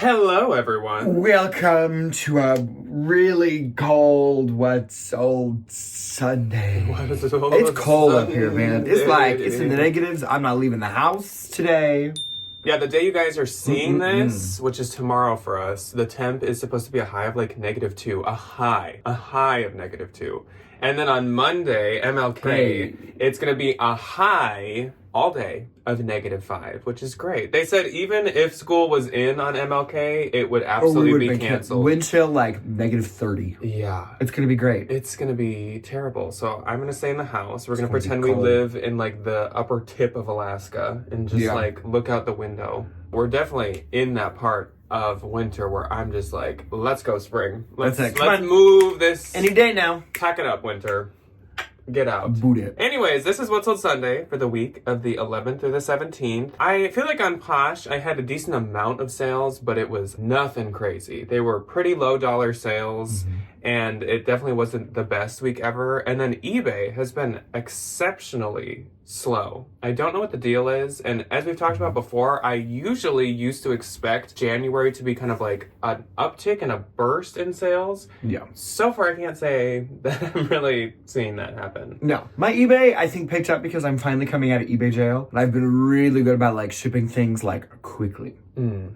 Hello, everyone. Welcome to a really cold, what's old Sunday. It's cold up here, man. It's in the negatives. I'm not leaving the house today. Yeah, the day you guys are seeing this, which is tomorrow for us, the temp is supposed to be a high of like -2. A high of -2. And then on Monday, MLK, it's going to be a high all day of -5, which is great. They said even if school was in on MLK, it would absolutely be canceled. Wind chill like -30. Yeah. It's going to be great. It's going to be terrible. So I'm going to stay in the house. We're going to pretend be we cold. live in like the upper tip of Alaska and just like look out the window. We're definitely in that part of winter where I'm just like, let's go spring. Let's move this. Any day now. Pack it up, winter. Get out. Boot it. Anyways, this is What's Sold Sunday for the week of the 11th through the 17th. I feel like on Posh, I had a decent amount of sales, but it was nothing crazy. They were pretty low dollar sales, and it definitely wasn't the best week ever. And then eBay has been exceptionally slow. I don't know what the deal is, and as we've talked about before, I usually used to expect January to be kind of like an uptick and a burst in sales. Yeah. So far, I can't say that I'm really seeing that happen. No. My eBay, I think, picked up because I'm finally coming out of eBay jail, and I've been really good about like shipping things like quickly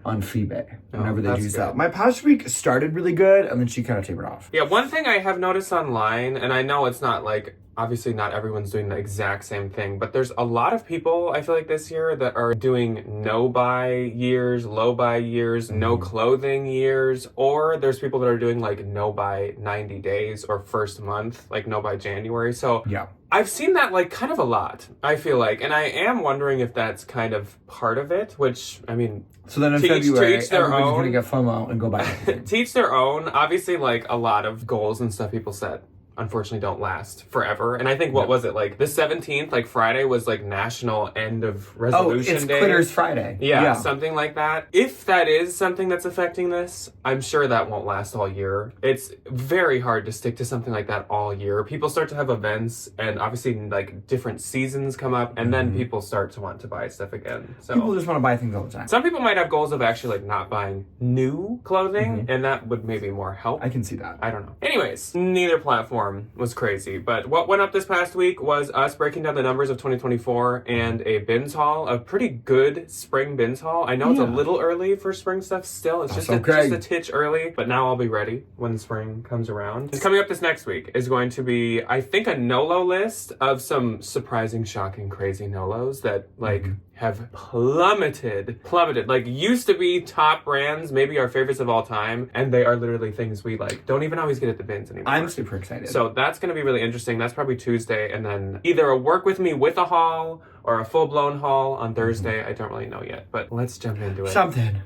on Feebay whenever they do sell. My Posh week started really good, and then she kind of tapered off. Yeah, one thing I have noticed online, and I know it's not like, obviously not everyone's doing the exact same thing, but there's a lot of people, I feel like this year, that are doing no buy years, low buy years, no clothing years, or there's people that are doing like no buy 90 days or first month, like no buy January. So yeah. I've seen that like kind of a lot, I feel like, and I am wondering if that's kind of part of it, which, I mean, so then in February, everybody's own. going to get FOMO and go buy it. To each their own. Obviously, like, a lot of goals and stuff people set unfortunately don't last forever. And I think, what was it, like, the 17th, like, Friday was, like, National End of Resolution Day. It's Quitters Friday. Yeah, something like that. If that is something that's affecting this, I'm sure that won't last all year. It's very hard to stick to something like that all year. People start to have events, and obviously, like, different seasons come up, and then people start to want to buy stuff again. So people just want to buy things all the time. Some people might have goals of actually, like, not buying new clothing, and that would maybe more help. I can see that. I don't know. Anyways, neither platform was crazy, but what went up this past week was us breaking down the numbers of 2024 and a bins haul, a pretty good spring bins haul. I know it's a little early for spring stuff still. It's just a titch early, but now I'll be ready when spring comes around. And coming up this next week is going to be, I think, a no-low list of some surprising, shocking, crazy no-lows that like have plummeted, like used to be top brands, maybe our favorites of all time, and they are literally things we like don't even always get at the bins anymore. I'm super excited. So that's going to be really interesting. That's probably Tuesday, and then either a work with me with a haul or a full-blown haul on Thursday. I don't really know yet, but let's jump into it.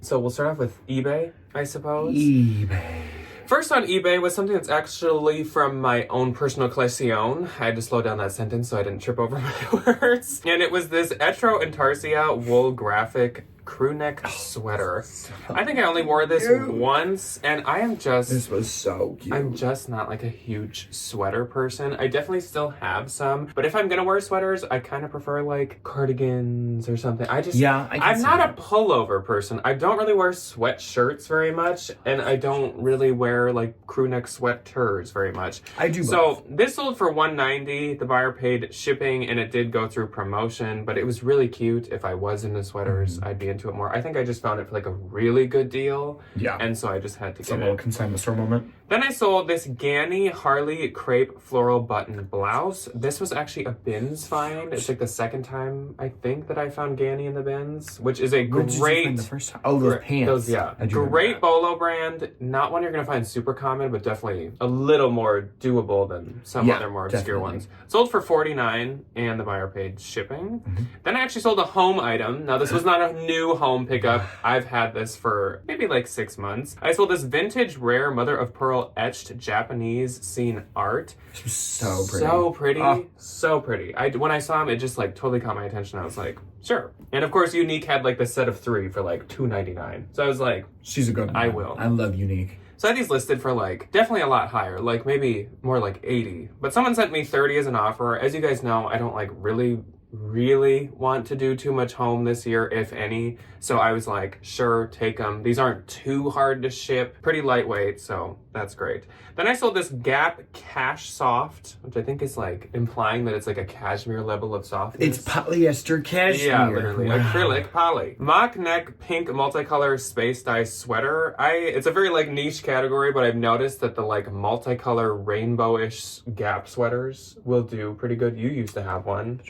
So we'll start off with eBay, I suppose. eBay. First on eBay was something that's actually from my own personal collection. I had to slow down that sentence so I didn't trip over my words. And it was this Etro Intarsia wool graphic crew neck sweater. I think I only wore this once, and I am just... This was so cute. I'm just not like a huge sweater person. I definitely still have some, but if I'm gonna wear sweaters, I kind of prefer like cardigans or something. I'm not a pullover person. I don't really wear sweatshirts very much, and I don't really wear like crew neck sweaters very much. I do both. So this sold for $190. The buyer paid shipping, and it did go through promotion, but it was really cute. If I was into sweaters, I'd be into it more. I think I just found it for like a really good deal. Yeah. And so I just had to get it. A little consignment store moment. Then I sold this Ganni Harley crepe floral button blouse. This was actually a bins find. It's like the second time I think that I found Ganni in the bins, which is a great... Did you find the first time? Oh, those pants. Great Bolo brand. Not one you're going to find super common, but definitely a little more doable than some other more obscure ones. Sold for $49, and the buyer paid shipping. Then I actually sold a home item. Now, this was not a new home pickup. I've had this for maybe like 6 months. I sold this vintage rare mother of pearl etched Japanese scene art. So pretty. So pretty. So pretty. When I saw him, it just like totally caught my attention. I was like, sure. And of course, Unique had like the set of 3 for like $2.99. So I was like, she's a good one. I will. I love Unique. So I had these listed for like, definitely a lot higher, like maybe more like 80. But someone sent me 30 as an offer. As you guys know, I don't like really really want to do too much home this year, if any. So I was like, sure, take them. These aren't too hard to ship, pretty lightweight, so that's great. Then I sold this Gap Cash Soft, which I think is like implying that it's like a cashmere level of softness. It's polyester cashmere. Yeah, literally. Wow. Acrylic poly. Mock neck pink multicolor space dye sweater. It's a very like niche category, but I've noticed that the like multicolor rainbowish Gap sweaters will do pretty good. You used to have one.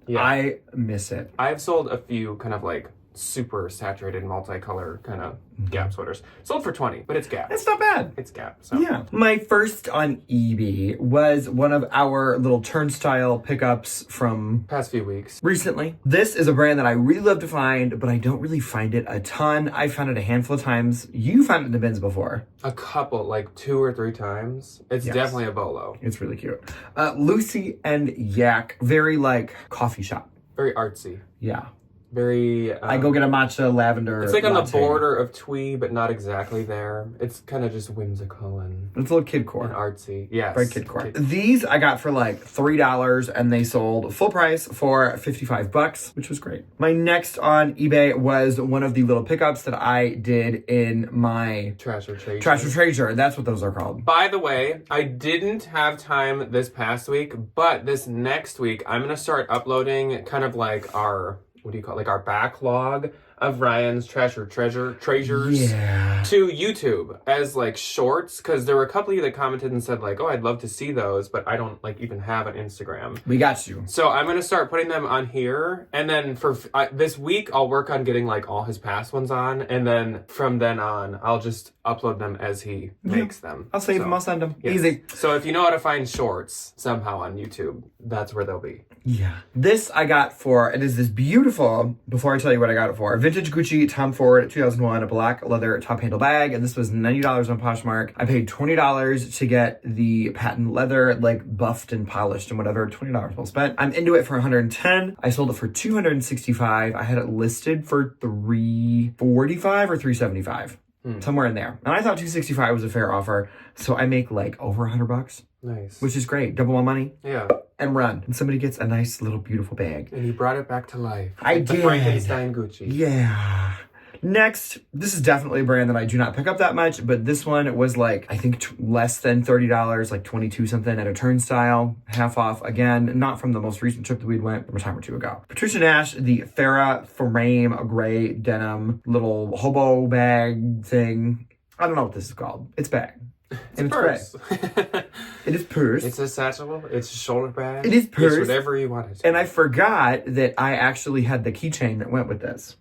Yeah. I miss it. I've sold a few kind of like super saturated multicolor kind of Gap sweaters. Sold for $20, but it's Gap. It's not bad. It's Gap. So. Yeah. My first on eBay was one of our little turnstile pickups from past few weeks. Recently. This is a brand that I really love to find, but I don't really find it a ton. I found it a handful of times. You found it in the bins before. A couple, like 2 or 3 times. It's definitely a Bolo. It's really cute. Lucy and Yak, very like coffee shop. Very artsy. Yeah. Very... I go get a matcha lavender It's like on latte. the border of twee, but not exactly there. It's kind of just whimsical and... It's a little kidcore. And artsy. Yes. Very kidcore. These I got for like $3 and they sold full price for $55, which was great. My next on eBay was one of the little pickups that I did in my... Trash or Treasure. Trash or Treasure. That's what those are called. By the way, I didn't have time this past week, but this next week, I'm going to start uploading kind of like our... What do you call it? Like our backlog of Ryan's treasures to YouTube as like shorts, because there were a couple of you that commented and said like, oh, I'd love to see those, but I don't like even have an Instagram. We got you. So I'm going to start putting them on here, and then for this week I'll work on getting like all his past ones on, and then from then on I'll just upload them as he makes them. I'll save them, I'll send them. Yes. Easy. So if you know how to find shorts somehow on YouTube, that's where they'll be. Yeah. This I got for, it is this beautiful, before I tell you what I got it for, vintage Gucci Tom Ford 2001 black leather top handle bag, and this was $90 on Poshmark. I paid $20 to get the patent leather, like buffed and polished and whatever. $20 well spent. I'm into it for $110. I sold it for $265. I had it listed for $345 or $375. Somewhere in there. And I thought $265 was a fair offer. So I make like over $100. Nice. Which is great. Double my money. Yeah. And run. And somebody gets a nice little beautiful bag. And you brought it back to life. I did. The Frankenstein Gucci. Yeah. Next, this is definitely a brand that I do not pick up that much, but this one was like, I think less than $30, like 22 something at a turnstile, half off. Again, not from the most recent trip that we went from a time or two ago. Patricia Nash, the Farrah frame gray denim little hobo bag thing. I don't know what this is called. It's bag. It's purse. It is purse. It's a satchel. It's a shoulder bag. It is purse. It's whatever you want it to. And I forgot that I actually had the keychain that went with this.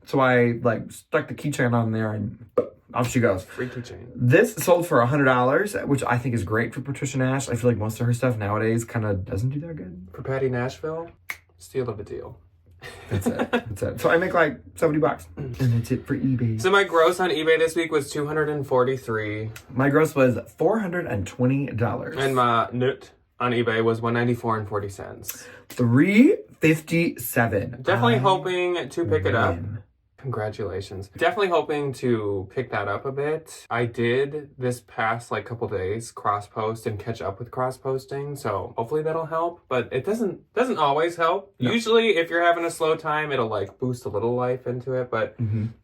So I like stuck the keychain on there and off she goes. Free keychain. This sold for $100, which I think is great for Patricia Nash. I feel like most of her stuff nowadays kind of doesn't do that good. For Patty Nashville, steal of a deal. That's it. That's it. So I make like $70. And that's it for eBay. So my gross on eBay this week was $243. My gross was $420. And my net on eBay was $194.40. $357. Definitely hoping to pick it up. Congratulations. Definitely hoping to pick that up a bit. I did this past like couple days cross post and catch up with cross posting, so hopefully that'll help, but it doesn't always help. No. Usually if you're having a slow time, it'll like boost a little life into it, but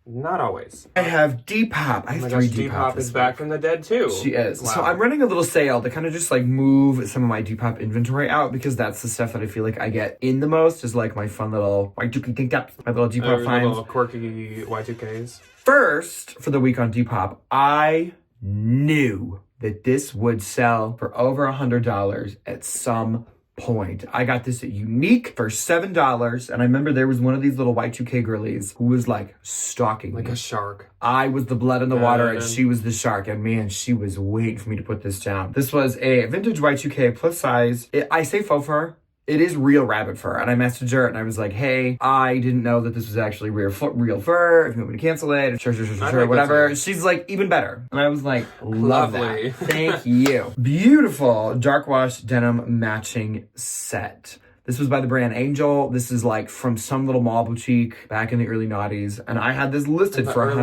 not always. I have Depop. I have 3 Depop. Depop is back from the dead too. She is. Wow. So I'm running a little sale to kind of just like move some of my Depop inventory out, because that's the stuff that I feel like I get in the most, is like my fun little Y2K tank tops, my little Depop finds. Little quirky Y2Ks. First, for the week on Depop, I knew that this would sell for over $100 at some point. I got this at Unique for $7, and I remember there was one of these little Y2K girlies who was like stalking me. Like a shark. I was the blood in the water, and she was the shark, and man, she was waiting for me to put this down. This was a vintage Y2K plus size. I say faux fur. It is real rabbit fur. And I messaged her and I was like, hey, I didn't know that this was actually real fur. If you want me to cancel it, sure, whatever. She's like, even better. And I was like, love that. Thank you. Beautiful dark wash denim matching set. This was by the brand Angel. This is like from some little mall boutique back in the early noughties. And I had this listed for the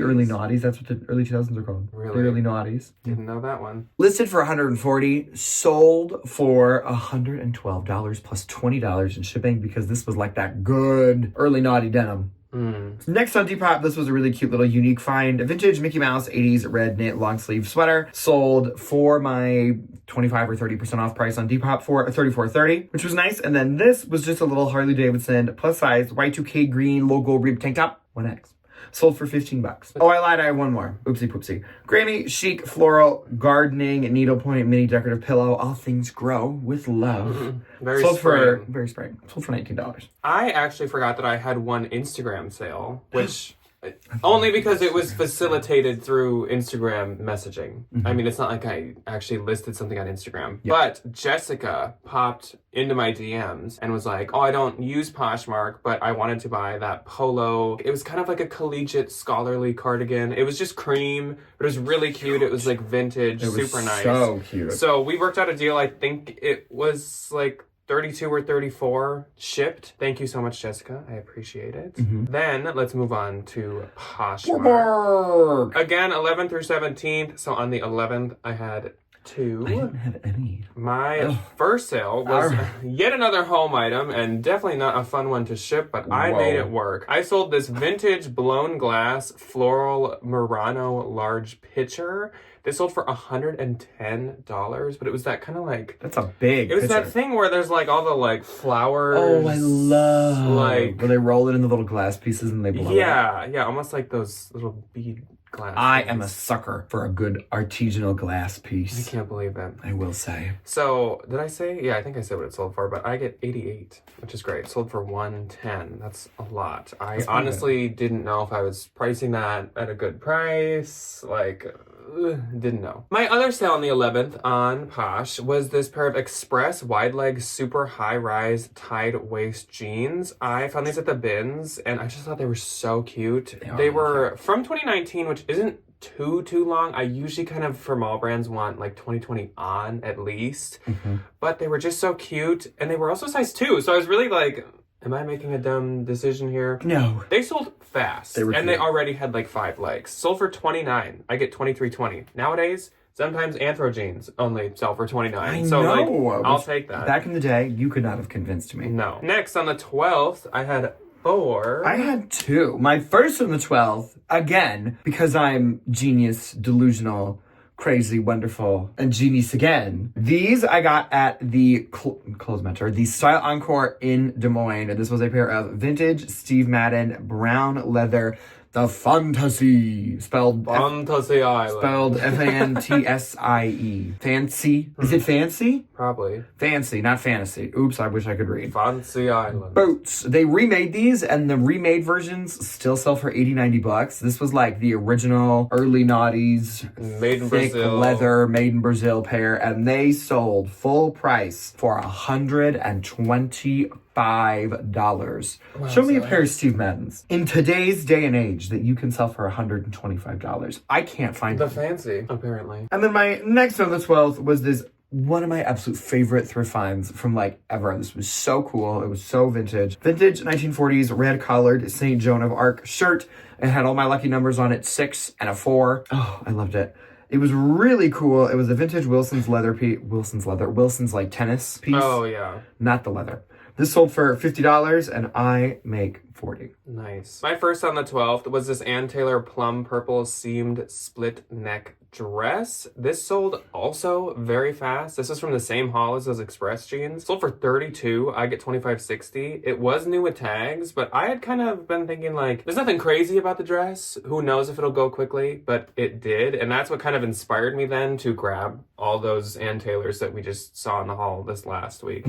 early noughties. That's what the early 2000s are called. Really? The early noughties. Didn't know that one. Listed for $140, sold for $112 plus $20 in shipping because this was like that good early naughty denim. Next on Depop, this was a really cute little unique find. A vintage Mickey Mouse 80s red knit long sleeve sweater. Sold for my 25 or 30% off price on Depop for $34.30, which was nice. And then this was just a little Harley Davidson plus size Y2K green logo rib tank top, 1X. Sold for $15. Oh, I lied. I have one more. Oopsie poopsie. Grammy chic floral gardening needlepoint mini decorative pillow. All things grow with love. Very Sold spring. for very spring. Sold for $19. I actually forgot that I had one Instagram sale, which only because it was facilitated through Instagram messaging. I mean, it's not like I actually listed something on Instagram. But Jessica popped into my DMs and was like, oh, I don't use Poshmark, but I wanted to buy that polo. It was kind of like a collegiate scholarly cardigan. It was just cream, but it was really cute. It was like vintage, super nice. So cute. So we worked out a deal. I think it was like 32 or 34 shipped. Thank you so much, Jessica. I appreciate it. Then let's move on to Poshmark. Again, 11th through 17th. So on the 11th, I had two. I didn't have any. My first sale was yet another home item and definitely not a fun one to ship, but I made it work. I sold this vintage blown glass floral Murano large pitcher. This sold for $110, but it was that kind of like... That's a big It was pitcher. that thing where there's like all the like flowers. Oh, I love... Like... Where they roll it into little glass pieces and they blow it. Yeah, almost like those little bead glass I things. am a sucker for a good artisanal glass piece. I can't believe it. I will say. So, did I say? Yeah, I think I said what it sold for, but I get 88, which is great. It sold for 110. That's a lot. I honestly didn't know if I was pricing that at a good price. Like... didn't know. My other sale on the 11th on Posh was this pair of Express wide leg super high rise tied waist jeans. I found these at the bins and I just thought they were so cute. They were from 2019, which isn't too long. I usually kind of for mall brands want like 2020 on at least, but they were just so cute and they were also size 2. So I was really like, am I making a dumb decision here? No. They sold fast. They already had like 5 legs. Sold for $29. I get $23.20. Nowadays, sometimes Anthro jeans only sell for $29. I so know. Like, I'll take that. Back in the day, you could not have convinced me. No. Next, on the 12th, I had 4. I had 2. My first on the 12th, again, because I'm genius, delusional, crazy, wonderful, and genius again. These I got at the Clothes Mentor, the Style Encore in Des Moines. And this was a pair of vintage Steve Madden brown leather, the Fantasy, spelled Fantasy Island. Spelled Fantie. Fancy. Is it fancy? Probably. Fancy, not fantasy. Oops, I wish I could read. Fancy Island. Boots. They remade these, and the remade versions still sell for $80-$90. This was like the original early noughties, made in thick Brazil. leather, made in Brazil pair, and they sold full price for $125. Show me a pair of Steve Maddens in today's day and age that you can sell for $125. I can't find The them. fancy, apparently. And then my next on the 12th was this one of my absolute favorite thrift finds from like ever. This was so cool. It was so vintage. Vintage 1940s red collared St. Joan of Arc shirt. It had all my lucky numbers on it, 6 and a 4. Oh, I loved it. It was really cool. It was a vintage Wilson's leather piece. Wilson's like tennis piece. Oh, yeah. Not the leather. This sold for $50 and I make $40. Nice. My first on the 12th was this Ann Taylor plum purple seamed split neck dress. This sold also very fast. This is from the same haul as those Express jeans. Sold for $32. I get $25.60. It was new with tags, but I had kind of been thinking like, there's nothing crazy about the dress. Who knows if it'll go quickly, but it did. And that's what kind of inspired me then to grab all those Ann Taylors that we just saw in the haul this last week.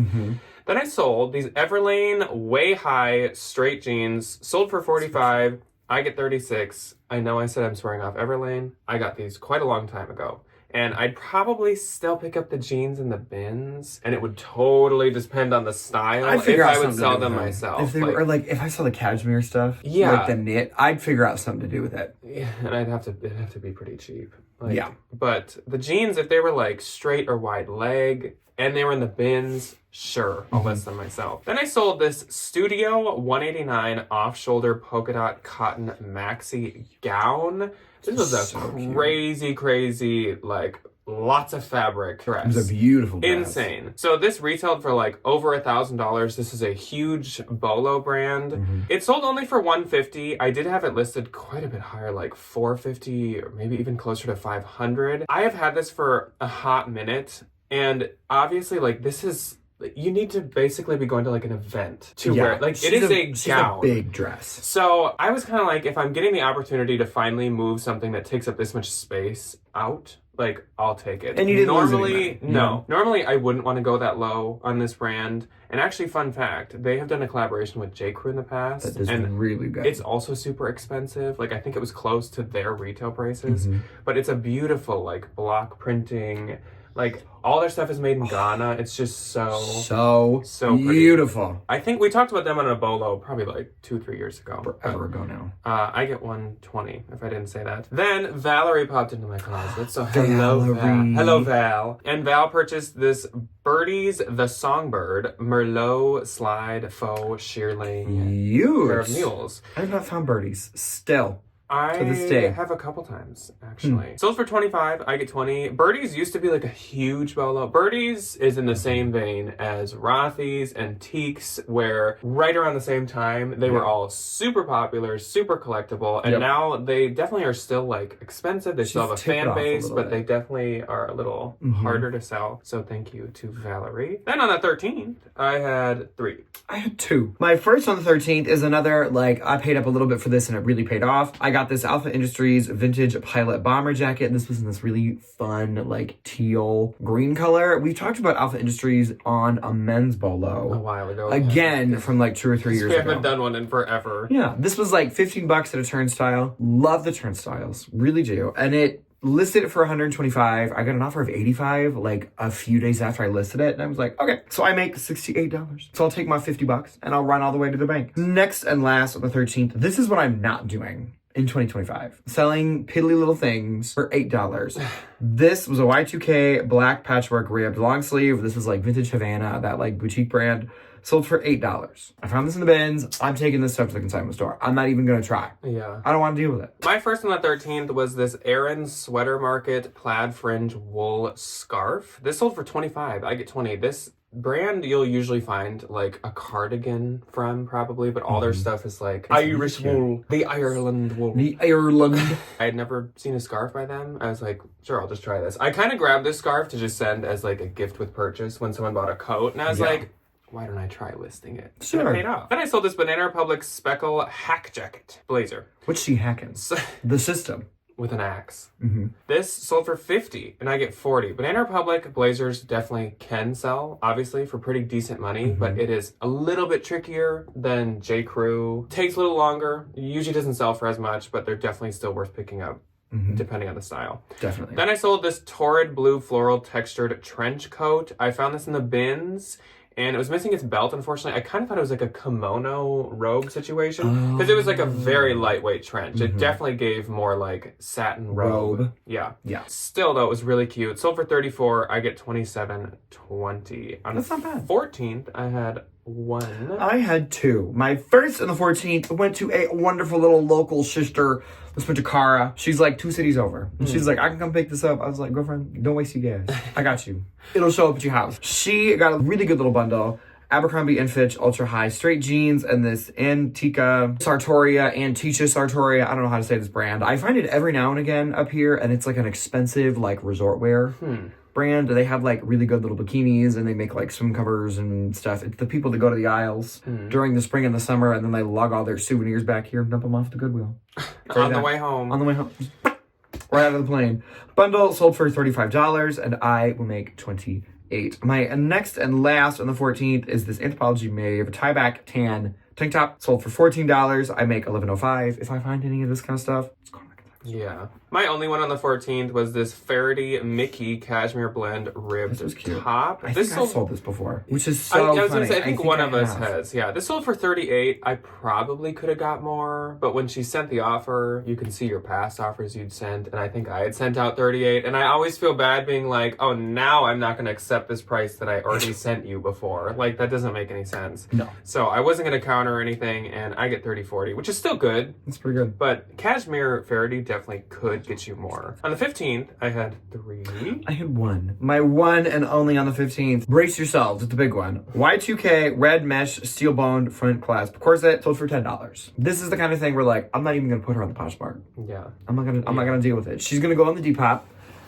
Then I sold these Everlane way high straight jeans. Sold for $45. I get $36. I know I said I'm swearing off Everlane. I got these quite a long time ago. And I'd probably still pick up the jeans and the bins, and it would totally depend on the style if I would sell them myself. If they were like, if I saw the cashmere stuff, yeah, like the knit, I'd figure out something to do with it. Yeah, and it'd have to be pretty cheap. Like, yeah. But the jeans, if they were like straight or wide leg, and they were in the bins, sure, I'll list them myself. Then I sold this Studio 189 off-shoulder polka dot cotton maxi gown. This was a crazy, like, lots of fabric dress. It was a beautiful dress. Insane. So this retailed for like over $1,000. This is a huge Bolo brand. It sold only for $150. I did have it listed quite a bit higher, like $450 or maybe even closer to $500. I have had this for a hot minute, and obviously, like, this is, you need to basically be going to like an event to wear it. Like, it is a gown. A big dress. So I was kind of like, if I'm getting the opportunity to finally move something that takes up this much space out, like, I'll take it. And you didn't normally, no. Normally, I wouldn't want to go that low on this brand. And actually, fun fact, they have done a collaboration with J. Crew in the past. That is really good. It's also super expensive. Like, I think it was close to their retail prices. But it's a beautiful, like, block printing. Like, all their stuff is made in Ghana. It's just so beautiful. Pretty. I think we talked about them on a Bolo probably like 2-3 years ago. Forever ago now. I get 120 if I didn't say that. Then Valerie popped into my closet. So hello Val. And Val purchased this Birdie's The Songbird Merlot Slide Faux Shearling pair of mules. I have not found Birdie's still. To this day. Have a couple times, actually. Sold for $25, I get $20. Birdie's used to be like a huge Bolo. Birdie's is in the same vein as Rothy's and Teaks, where right around the same time, they were all super popular, super collectible, and now they definitely are still like expensive. They still have a fan base, but they definitely are a little harder to sell. So thank you to Valerie. Then on the 13th, I had 3. I had 2. My first on the 13th is another, like, I paid up a little bit for this and it really paid off. I got this Alpha Industries vintage pilot bomber jacket. This was in this really fun, like, teal green color. We talked about Alpha Industries on a men's Bolo a while ago. Again, from like 2 or 3 years ago. We haven't done one in forever. Yeah, this was like $15 at a turnstile. Love the turnstiles, really do. And it listed it for $125. I got an offer of $85 like a few days after I listed it, and I was like, okay. So I make $68. So I'll take my $50 and I'll run all the way to the bank. Next and last on the 13th, this is what I'm not doing in 2025. Selling piddly little things for $8. This was a Y2K black patchwork ribbed long sleeve. This was like vintage Havana, that like boutique brand. Sold for $8. I found this in the bins. I'm taking this stuff to the consignment store. I'm not even going to try. Yeah. I don't want to deal with it. My first on the 13th was this Aaron Sweater Market plaid fringe wool scarf. This sold for $25. I get $20. This brand you'll usually find like a cardigan from, probably, but all their stuff is like Irish wool. The Ireland wool. The Ireland. I had never seen a scarf by them. I was like, sure, I'll just try this. I kind of grabbed this scarf to just send as like a gift with purchase when someone bought a coat, and I was like, why don't I try listing it? Sure. And it paid off. Then I sold this Banana Republic Speckle hack jacket blazer. What's she hacking? The system. With an axe. This sold for $50 and I get $40. Banana Republic blazers definitely can sell, obviously, for pretty decent money, but it is a little bit trickier than J. Crew. Takes a little longer. Usually doesn't sell for as much, but they're definitely still worth picking up. Depending on the style. Definitely. Then I sold this Torrid Blue Floral Textured Trench Coat. I found this in the bins, and it was missing its belt, unfortunately. I kind of thought it was like a kimono robe situation, because it was like a very lightweight trench. It definitely gave more like satin robe. Yeah. Still, though, it was really cute. Sold for $34. I get $27.20. On That's not bad. 14th, I had 1. I had 2. My first on the 14th went to a wonderful little local sister. This went to Cara. She's like 2 cities over. And she's like, I can come pick this up. I was like, girlfriend, don't waste your gas. I got you. It'll show up at your house. She got a really good little bundle. Abercrombie & Fitch ultra high straight jeans and this Anticia Sartoria. I don't know how to say this brand. I find it every now and again up here, and it's like an expensive like resort wear brand. They have like really good little bikinis, and they make like swim covers and stuff. It's the people that go to the aisles during the spring and the summer, and then they lug all their souvenirs back here and dump them off at the Goodwill. On the way home. Right out of the plane. Bundle sold for $35, and I will make $28. My next and last on the 14th is this Anthropologie Maeve tie-back tan tank top. Sold for $14. I make $11.05. If I find any of this kind of stuff, it's going to Yeah. My only one on the 14th was this Faraday Mickey cashmere blend ribbed top. I think I've sold this before, which is so I was funny. Gonna say, I think one of us has. Yeah, this sold for $38. I probably could have got more, but when she sent the offer, you can see your past offers you'd sent, and I think I had sent out $38. And I always feel bad being like, oh, now I'm not going to accept this price that I already sent you before. Like, that doesn't make any sense. No. So I wasn't going to counter or anything, and I get $30.40, which is still good. That's pretty good. But cashmere Faraday definitely could get you more. On the 15th, I had 3. I had 1. My one and only on the 15th. Brace yourselves, it's the big one. Y2K red mesh steel boned front clasp corset sold for $10. This is the kind of thing where like I'm not even gonna put her on the Poshmark. Yeah. I'm not gonna deal with it. She's gonna go on the Depop.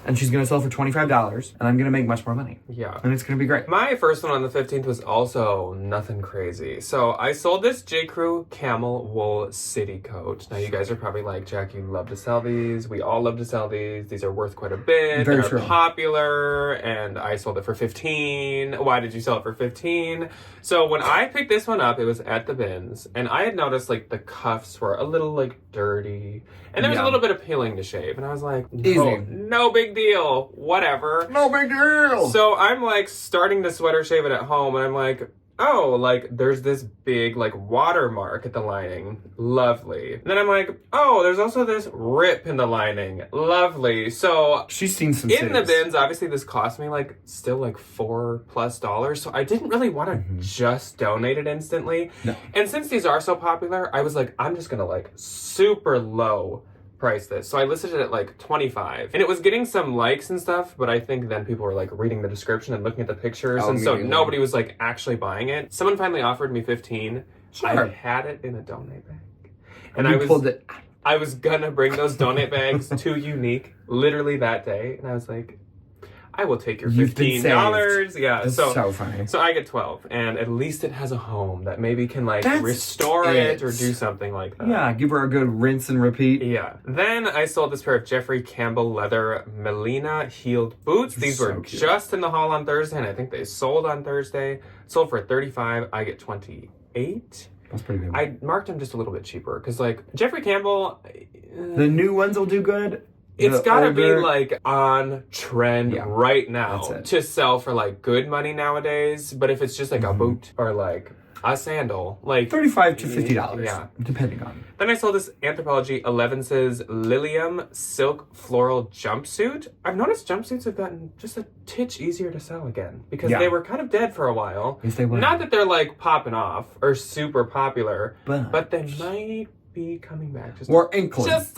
And she's going to sell for $25, and I'm going to make much more money. Yeah. And it's going to be great. My first one on the 15th was also nothing crazy. So I sold this J. Crew camel wool city coat. Now you guys are probably like, Jack, you love to sell these. We all love to sell these. These are worth quite a bit. Very They're true. popular, and I sold it for $15. Why did you sell it for $15? So when I picked this one up, it was at the bins, and I had noticed like the cuffs were a little like dirty, and there was a little bit of peeling to shave, and I was like, no big deal, whatever. No big deal. So I'm like starting to sweater shave it at home, and I'm like, oh, like there's this big like watermark at the lining. Lovely. And then I'm like, oh, there's also this rip in the lining. Lovely. So she's seen some in the bins. Obviously, this cost me like still like $4+. So I didn't really want to just donate it instantly. No. And since these are so popular, I was like, I'm just gonna like super low price this. So I listed it at like $25, and it was getting some likes and stuff, but I think then people were like reading the description and looking at the pictures, and so nobody was like actually buying it. Someone finally offered me $15. Sure. I had it in a donate bag, and I was gonna bring those donate bags to Unique literally that day, and I was like, I will take your $15. Yeah, that's so funny. So I get 12, and at least it has a home that maybe can like restore it or do something like that. Yeah, give her a good rinse and repeat. Yeah. Then I sold this pair of Jeffrey Campbell leather Melina heeled boots. These were just in the haul on Thursday, and I think they sold on Thursday. Sold for $35. I get $28. That's pretty good. I marked them just a little bit cheaper because like Jeffrey Campbell, the new ones will do good. It's gotta be like on trend right now to sell for like good money nowadays. But if it's just like a boot or like a sandal, like $35 to $50, depending on. Then I sold this Anthropologie 11's Lilium silk floral jumpsuit. I've noticed jumpsuits have gotten just a titch easier to sell again because they were kind of dead for a while. Yes, they were. Not that they're like popping off or super popular, but they might be coming back just a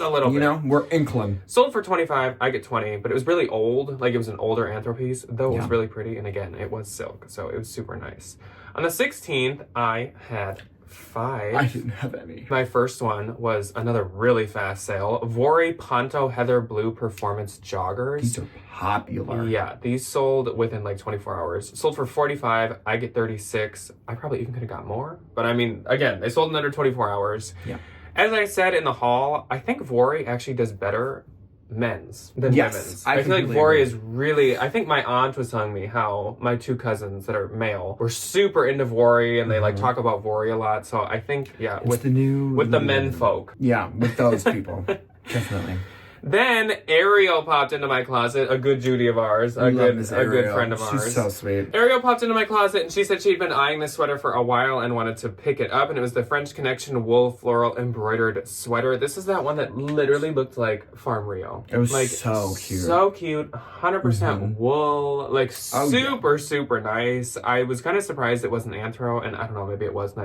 little bit. You know, we're inkling. Sold for $25, I get $20, but it was really old. Like it was an older Anthro piece, though it was really pretty. And again, it was silk, so it was super nice. On the 16th, I had 5. I didn't have any. My first one was another really fast sale. Vori Ponto Heather Blue Performance Joggers. These are popular. Yeah, these sold within like 24 hours. Sold for $45, I get $36. I probably even could have got more. But I mean, again, they sold in under 24 hours. Yeah. As I said in the haul, I think Vori actually does better men's than women's. I feel like Vori is really... I think my aunt was telling me how my 2 cousins that are male were super into Vori, and they like talk about Vori a lot. So I think, with the men folk. Yeah, with those people. Definitely. Then Ariel popped into my closet, a good Judy of ours, a good friend of ours. She's so sweet. Ariel popped into my closet and she said she'd been eyeing this sweater for a while and wanted to pick it up, and it was the French Connection wool floral embroidered sweater. This is that one that literally looked like Farm Rio. It was like so cute. So cute. 100% wool. Like super nice. I was kind of surprised it wasn't Anthro, and I don't know, maybe it was, and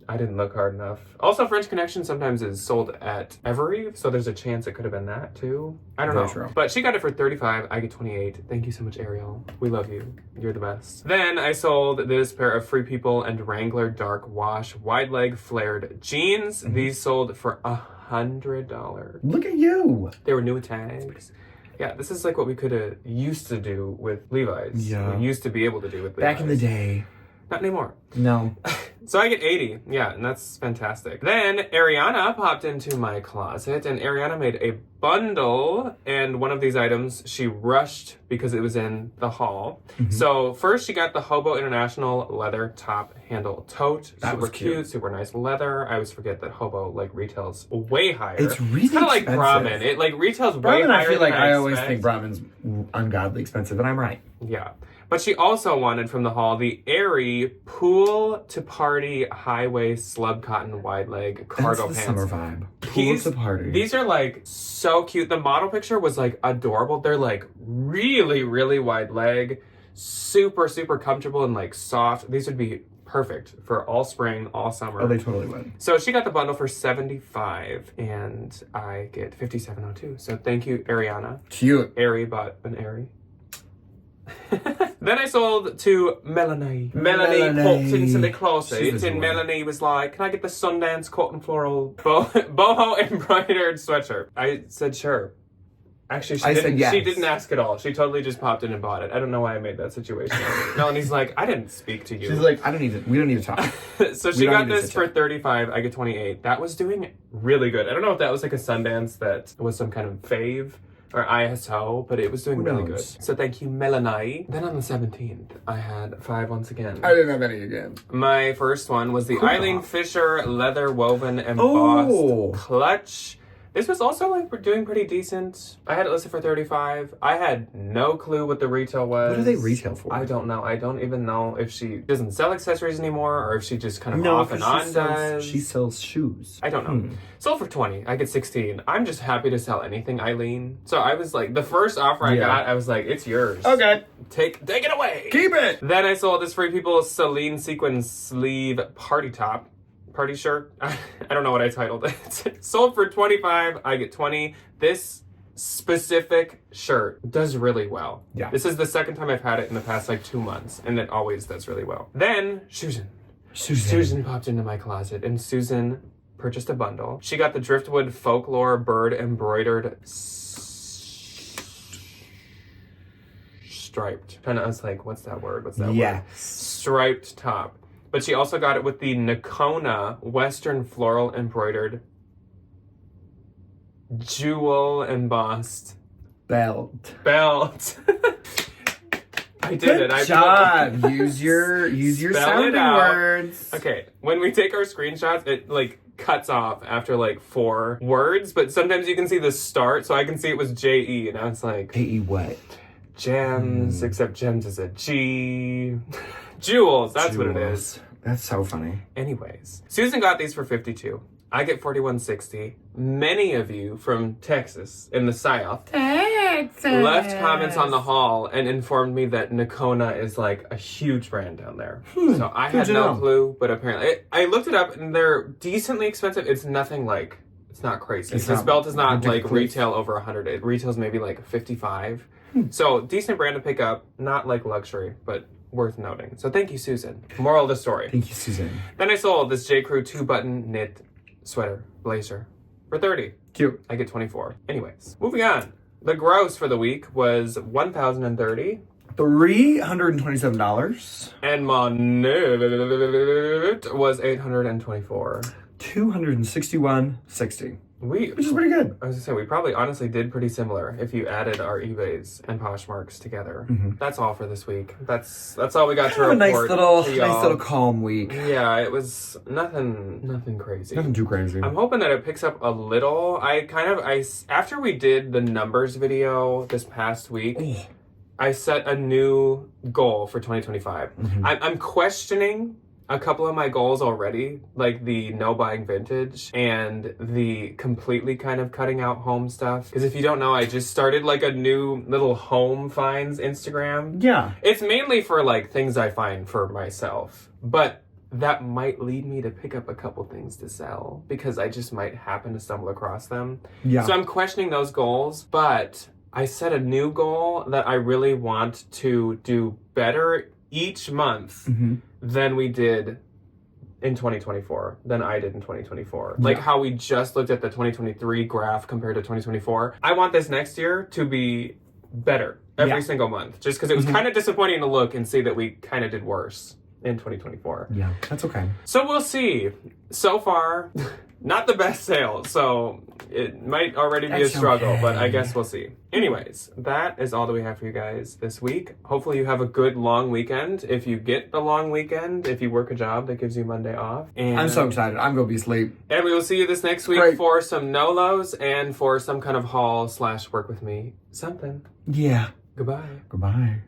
I didn't look hard enough. Also, French Connection sometimes is sold at Every, so there's a chance it could have been that too. I don't know. True. But she got it for $35. I get $28. Thank you so much, Ariel. We love you. You're the best. Then I sold this pair of Free People and Wrangler dark wash wide leg flared jeans. These sold for $100. Look at you. They were new with tags. Yeah, this is like what we could have used to do with Levi's. Yeah. We used to be able to do with Levi's. Back in the day. Not anymore. No. So I get 80. Yeah, and that's fantastic. Then Ariana popped into my closet, and Ariana made a bundle, and one of these items she rushed because it was in the haul. So first she got the Hobo International leather top handle tote. That super was cute. super nice leather. I always forget that Hobo like retails way higher. It's really kind of like expensive. Brahmin. It like retails way Brahmin, higher. I feel like than I always expect. think Brahmin's ungodly expensive, and I'm right. Yeah. But she also wanted from the haul the Aerie Pool to Party High Waist Slub Cotton Wide Leg Cargo That's the Pants. summer vibe. Pool to party. These are like so cute. The model picture was like adorable. They're like really, really wide leg, super, super comfortable and like soft. These would be perfect for all spring, all summer. Oh, they totally would. So she got the bundle for $75 and I get $57.02. So thank you, Ariana. Cute. Aerie bought an Aerie. Then I sold to Melanie. Melanie popped into the closet and Melanie was like, can I get the Sundance cotton floral boho embroidered sweatshirt? I said, sure. Actually, she didn't ask at all. She totally just popped in and bought it. I don't know why I made that situation. Melanie's like, I didn't speak to you. She's like, we don't need to talk. So she got this for $35. I get $28. That was doing really good. I don't know if that was like a Sundance that was some kind of fave or ISO, but it was doing really good. So thank you, Melanie. Then on the 17th, I had 5 once again. I didn't have any again. My first one was the Eileen Fisher leather woven embossed clutch. This was also like doing pretty decent. I had it listed for $35. I had no clue what the retail was. What do they retail for? I don't know. I don't even know if she doesn't sell accessories anymore or if she just kind of off and on does. She sells shoes. I don't know. Sold for $20. I get $16. I'm just happy to sell anything, Eileen. So I was like, the first offer I got, I was like, it's yours. Okay. Take it away. Keep it. Then I sold this Free People Celine sequin sleeve party top. Party shirt. I don't know what I titled it. Sold for $25. I get $20. This specific shirt does really well. Yeah. This is the second time I've had it in the past like 2 months, and it always does really well. Then Susan popped into my closet, and Susan purchased a bundle. She got the Driftwood Folklore bird embroidered striped. I was like, what's that word? Word? Striped top. But she also got it with the Nakona Western Floral Embroidered Jewel Embossed Belt. I did it. Good job. Use your sounding words. Okay, when we take our screenshots, it like cuts off after like 4 words, but sometimes you can see the start, so I can see it was J-E, and I was like... J-E what? Gems, except gems is a G... Jewels, that's what it is. That's so funny. Anyways, Susan got these for $52. I get $41.60. Many of you from Texas in the South left comments on the haul and informed me that Nakona is like a huge brand down there. So I had no clue, but apparently I looked it up and they're decently expensive. It's nothing like, it's not crazy. This belt does not like retail over 100. It retails maybe like 55. So decent brand to pick up, not like luxury, but worth noting. So thank you, Susan. Moral of the story. Thank you, Susan. Then I sold this J. Crew 2-button knit sweater blazer for $30. Cute. I get $24. Anyways, moving on. The gross for the week was $1,030. $327. And my net was $824. $261.60. Which is pretty good. I was gonna say, we probably honestly did pretty similar if you added our eBays and Poshmarks together. That's all for this week. That's all we got to report. A nice little calm week. Yeah, it was nothing crazy. Nothing too crazy. I'm hoping that it picks up a little. After we did the numbers video this past week, I set a new goal for 2025. I'm questioning a couple of my goals already, like the no buying vintage and the completely kind of cutting out home stuff. Because if you don't know, I just started like a new little home finds Instagram. Yeah. It's mainly for like things I find for myself, but that might lead me to pick up a couple things to sell because I just might happen to stumble across them. Yeah. So I'm questioning those goals, but I set a new goal that I really want to do better each month than we did in 2024, than I did in 2024. Like how we just looked at the 2023 graph compared to 2024. I want this next year to be better every single month, just because it was kind of disappointing to look and see that we kind of did worse in 2024. Yeah, that's okay. So we'll see. So far, not the best sale, so it might already be a struggle, okay. but I guess we'll see. Anyways, that is all that we have for you guys this week. Hopefully you have a good long weekend. If you get the long weekend, if you work a job that gives you Monday off. And I'm so excited. I'm going to be asleep. And we will see you this next week for some NOLOs and for some kind of haul / work with me. Something. Yeah. Goodbye. Goodbye.